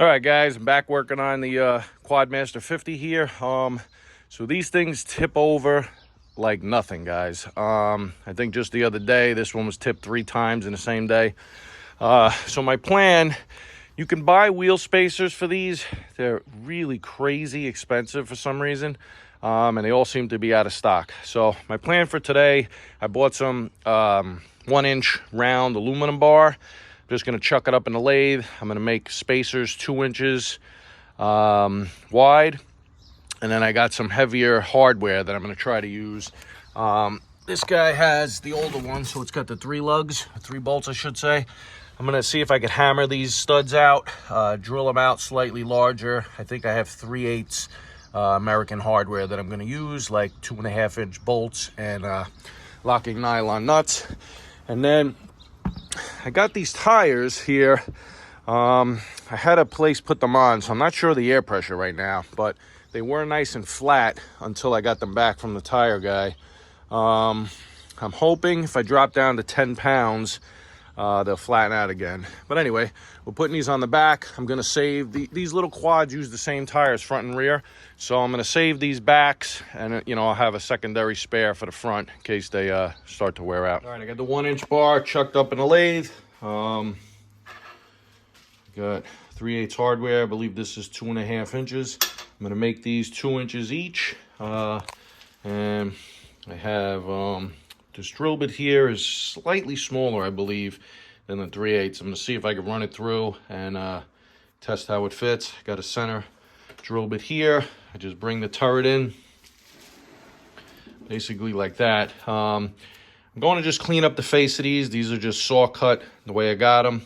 All right, guys, I'm back working on the Quadmaster 50 here. So these things tip over like nothing, guys. I think just the other day, this one was tipped 3 times in the same day. So my plan, you can buy wheel spacers for these. They're really crazy expensive for some reason. And they all seem to be out of stock. So my plan for today, I bought some 1-inch round aluminum bar. Just going to chuck it up in the lathe. I'm going to make spacers 2 inches wide. And then I got some heavier hardware that I'm going to try to use. This guy has the older one, so it's got the 3 lugs, 3 bolts, I should say. I'm going to see if I can hammer these studs out, drill them out slightly larger. I think I have 3/8 American hardware that I'm going to use, like 2.5-inch bolts and locking nylon nuts. And then I got these tires here. I had a place put them on, so I'm not sure the air pressure right now, but they were nice and flat until I got them back from the tire guy. I'm hoping if I drop down to 10 pounds, they'll flatten out again. But anyway, we're putting these on the back. I'm going to save these little quads use the same tires front and rear. So I'm going to save these backs and, I'll have a secondary spare for the front in case they start to wear out. All right, I got the 1-inch bar chucked up in the lathe. Got 3/8 hardware. I believe this is 2.5 inches. I'm going to make these 2 inches each. And I have this drill bit here is slightly smaller, I believe, than the 3/8. I'm going to see if I can run it through and test how it fits. Got a center drill bit here. I just bring the turret in, basically like that. I'm going to just clean up the face of these. These are just saw cut the way I got them.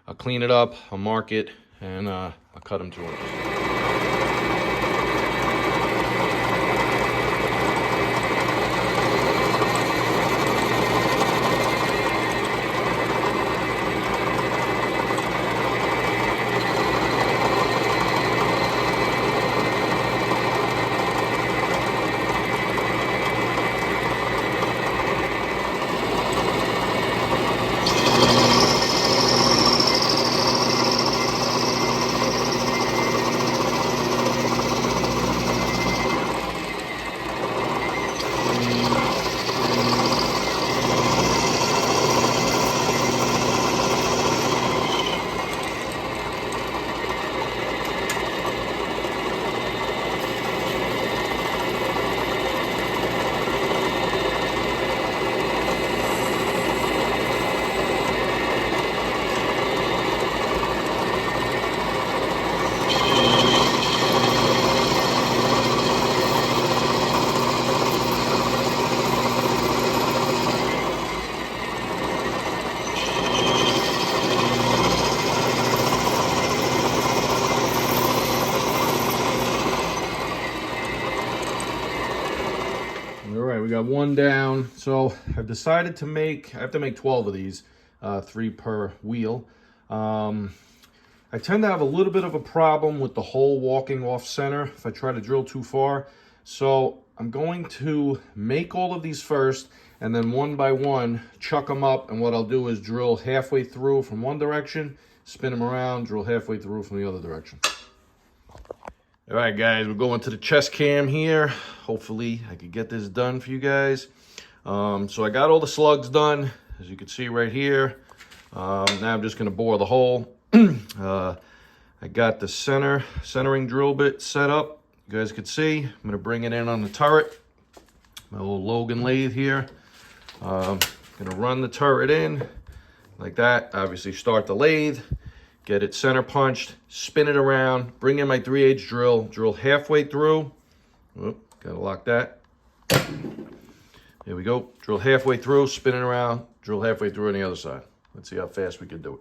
I'll clean it up, I'll mark it, and I'll cut them to it. All right, we got one down. So I've decided to I have to make 12 of these, 3 per wheel. I tend to have a little bit of a problem with the hole walking off center if I try to drill too far. So I'm going to make all of these first, and then one by one, chuck them up. And what I'll do is drill halfway through from one direction, spin them around, drill halfway through from the other direction. All right, guys, we're going to the chest cam here. Hopefully I could get this done for you guys. So I got all the slugs done, as you can see right here. Now I'm just going to bore the hole. I got the centering drill bit set up. You guys can see. I'm going to bring it in on the turret. My little Logan lathe here. Going to run the turret in like that. Obviously start the lathe. Get it center punched, spin it around, bring in my 3/8 drill halfway through. Oop, gotta lock that. There we go. Drill halfway through, spin it around, drill halfway through on the other side. Let's see how fast we can do it.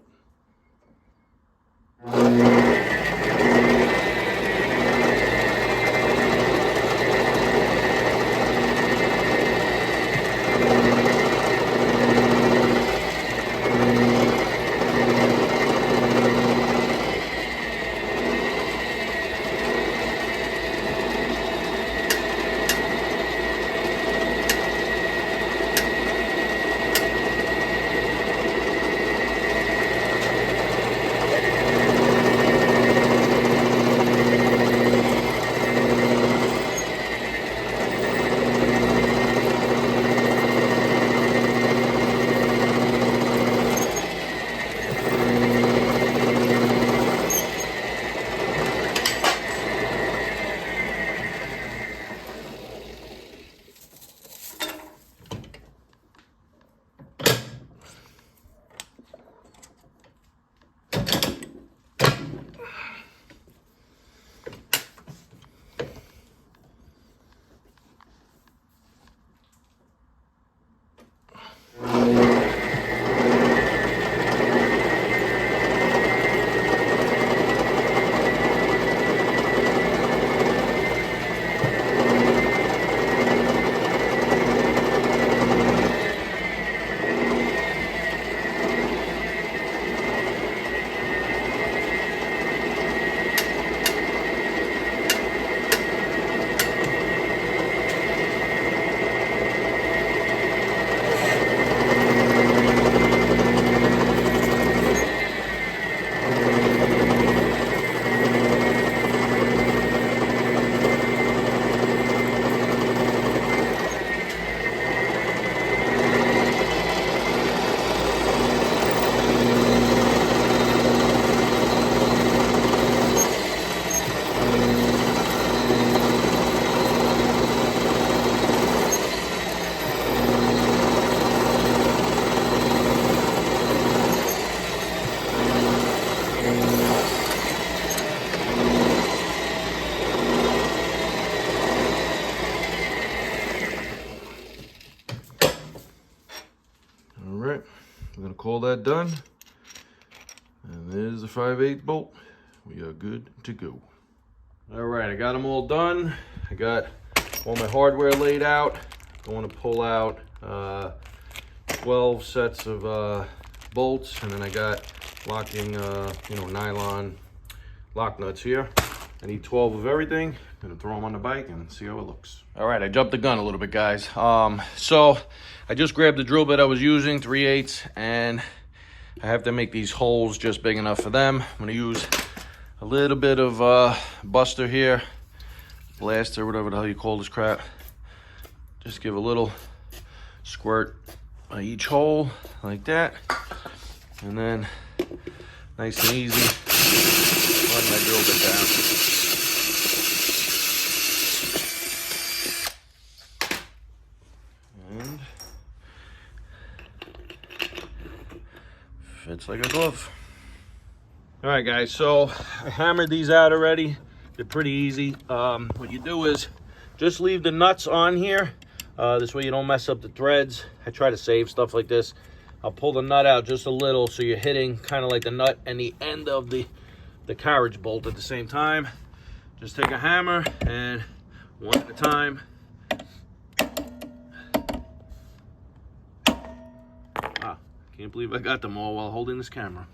done. And there's the 5/8 bolt. We are good to go. All right, I got them all done. I got all my hardware laid out. I want to pull out 12 sets of bolts, and then I got locking, nylon lock nuts here. I need 12 of everything. I'm gonna throw them on the bike and see how it looks. All right, I jumped the gun a little bit, guys. So I just grabbed the drill bit I was using, 3/8, and I have to make these holes just big enough for them. I'm gonna use a little bit of buster here, blaster, whatever the hell you call this crap. Just give a little squirt on each hole like that, and then nice and easy, run my drill bit down. And fits like a glove. All right, guys, so I hammered these out already. They're pretty easy. What you do is just leave the nuts on here. This way you don't mess up the threads. I try to save stuff like this. I'll pull the nut out just a little so you're hitting kind of like the nut and the end of the carriage bolt at the same time. Just take a hammer and one at a time. Wow, can't believe I got them all while holding this camera.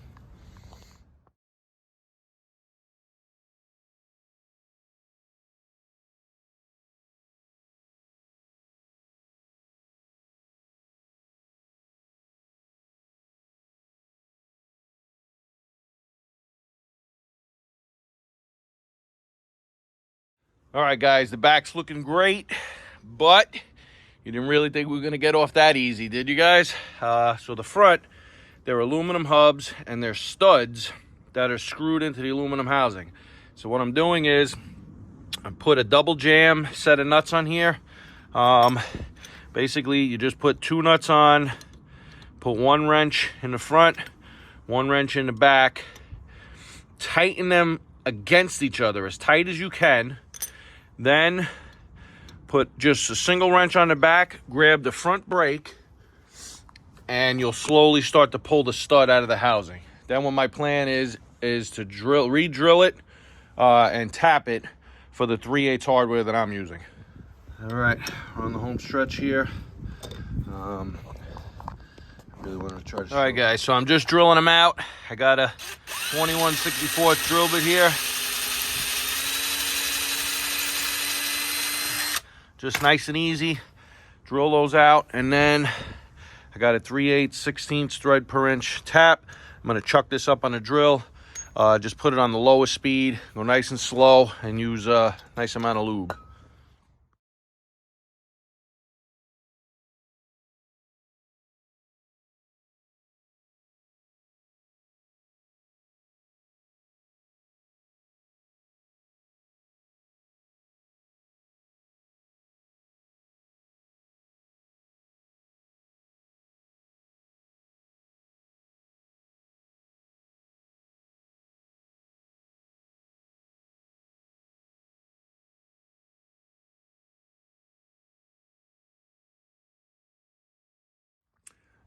All right, guys, the back's looking great, but you didn't really think we were gonna get off that easy, did you guys? So the front, they're aluminum hubs and they're studs that are screwed into the aluminum housing. So what I'm doing is I put a double jam set of nuts on here. Basically, you just put 2 nuts on, put 1 wrench in the front, 1 wrench in the back, tighten them against each other as tight as you can. Then put just a single wrench on the back, grab the front brake, and you'll slowly start to pull the stud out of the housing. Then what my plan is to re-drill it and tap it for the 3/8 hardware that I'm using. All right, we're on the home stretch here. Really want to try to. All right, guys, so I'm just drilling them out. I got a 21/64 drill bit here. Just nice and easy. Drill those out, and then I got a 3/8 16th thread per inch tap. I'm gonna chuck this up on the drill. Just put it on the lowest speed, go nice and slow, and use a nice amount of lube.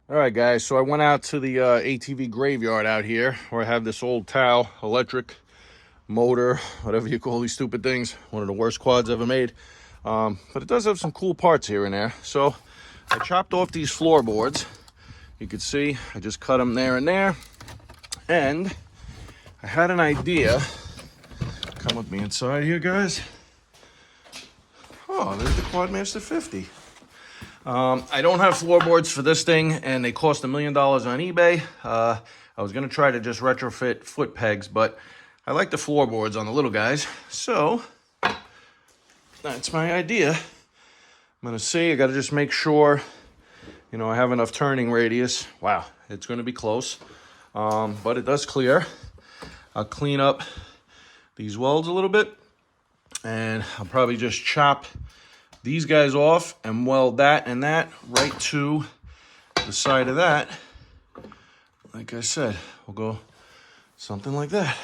All right, guys, so I went out to the ATV graveyard out here where I have this old Tao electric motor, whatever you call these stupid things. One of the worst quads ever made. But it does have some cool parts here and there. So I chopped off these floorboards. You can see I just cut them there and there. And I had an idea. Come with me inside here, guys. Oh, there's the Quadmaster 50. I don't have floorboards for this thing, and they cost $1 million on eBay. I was going to try to just retrofit foot pegs, but I like the floorboards on the little guys. So that's my idea. I'm going to see. I got to just make sure, I have enough turning radius. Wow, it's going to be close, but it does clear. I'll clean up these welds a little bit, and I'll probably just chop these guys off and weld that and that right to the side of that. Like I said, we'll go something like that.